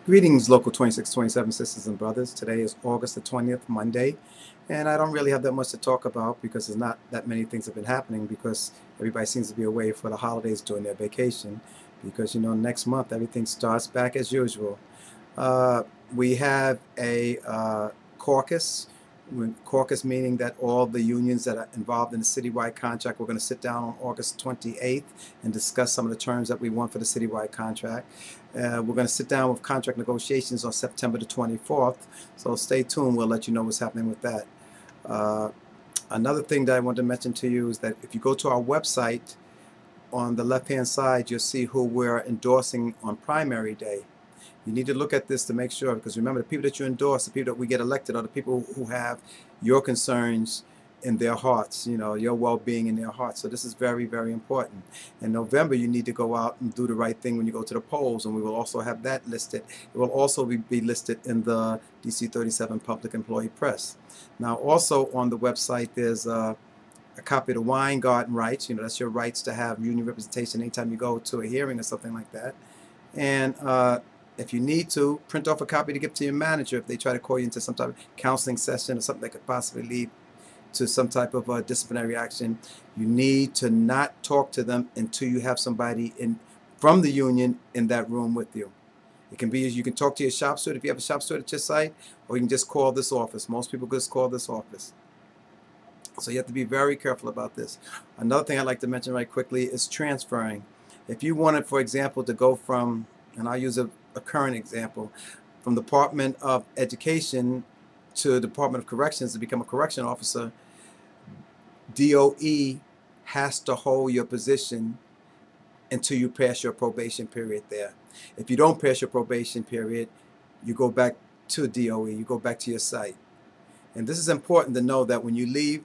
Greetings, Local 2627 sisters and brothers. Today is August the 20th, Monday, and I don't really have that much to talk about because there's not that many things have been happening because everybody seems to be away for the holidays during their vacation because, next month everything starts back as usual. Uh, we have a caucus. Caucus meaning that all the unions that are involved in the citywide contract, we're going to sit down on August 28th and discuss some of the terms that we want for the citywide contract. We're going to sit down with contract negotiations on September the 24th, so stay tuned. We'll let you know what's happening with that. Another thing that I want to mention to you is that if you go to our website, on the left-hand side, you'll see who we're endorsing on primary day. You need to look at this to make sure, because remember, the people that you endorse, the people that we get elected, are the people who have your concerns in their hearts, your well-being in their hearts. So this is very, very important. In November, you need to go out and do the right thing when you go to the polls, and we will also have that listed. It will also be listed in the DC 37 Public Employee Press. Now, also on the website, there's a copy of the Weingarten Rights. That's your rights to have union representation anytime you go to a hearing or something like that. And if you need to, print off a copy to give to your manager if they try to call you into some type of counseling session or something that could possibly lead to some type of disciplinary action. You need to not talk to them until you have somebody from the union in that room with you. It can be, you can talk to your shop steward if you have a shop steward at your site, or you can just call this office. Most people just call this office. So you have to be very careful about this. Another thing I'd like to mention right quickly is transferring. If you wanted, for example, to go from, and I'll use a current example, from the Department of Education to Department of Corrections to become a correction officer, DOE has to hold your position until you pass your probation period there. If you don't pass your probation period, you go back to DOE, you go back to your site. And this is important to know, that when you leave,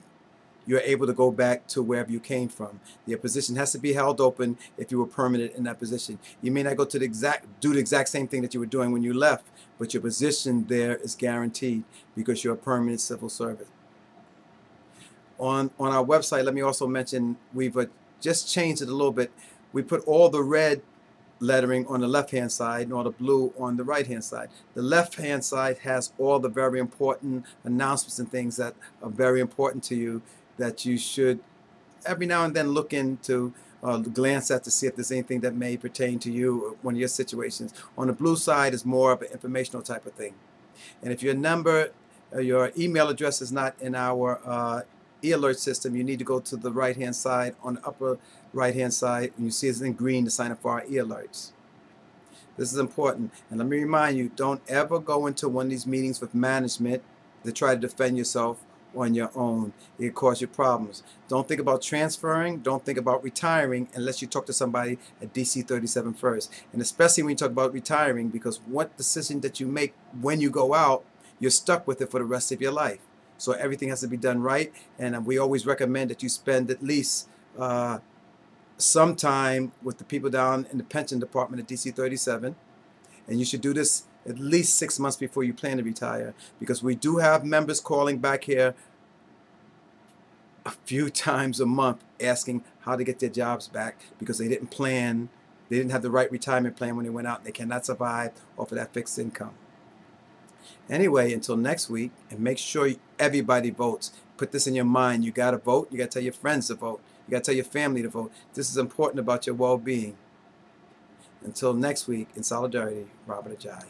you're able to go back to wherever you came from. Your position has to be held open if you were permanent in that position. You may not go to do the exact same thing that you were doing when you left, but your position there is guaranteed because you're a permanent civil servant. On our website, let me also mention, we've just changed it a little bit. We put all the red lettering on the left-hand side and all the blue on the right-hand side. The left-hand side has all the very important announcements and things that are very important to you, that you should every now and then look into, glance at to see if there's anything that may pertain to you or one of your situations. On the blue side is more of an informational type of thing. And if your number, your email address is not in our eAlert system, you need to go to the right-hand side, on the upper right-hand side, and you see it's in green to sign up for our eAlerts. This is important. And let me remind you, don't ever go into one of these meetings with management to try to defend yourself on your own. It can cause you problems. Don't think about transferring, don't think about retiring unless you talk to somebody at DC 37 first. And especially when you talk about retiring, because what decision that you make when you go out, you're stuck with it for the rest of your life. So everything has to be done right, and we always recommend that you spend at least some time with the people down in the pension department at DC 37, and you should do this at least 6 months before you plan to retire, because we do have members calling back here a few times a month asking how to get their jobs back because they didn't have the right retirement plan when they went out, and they cannot survive off of that fixed income. Anyway, until next week, and make sure everybody votes. Put this in your mind. You got to vote. You got to tell your friends to vote. You got to tell your family to vote. This is important about your well-being. Until next week, in solidarity, Robert Ajay.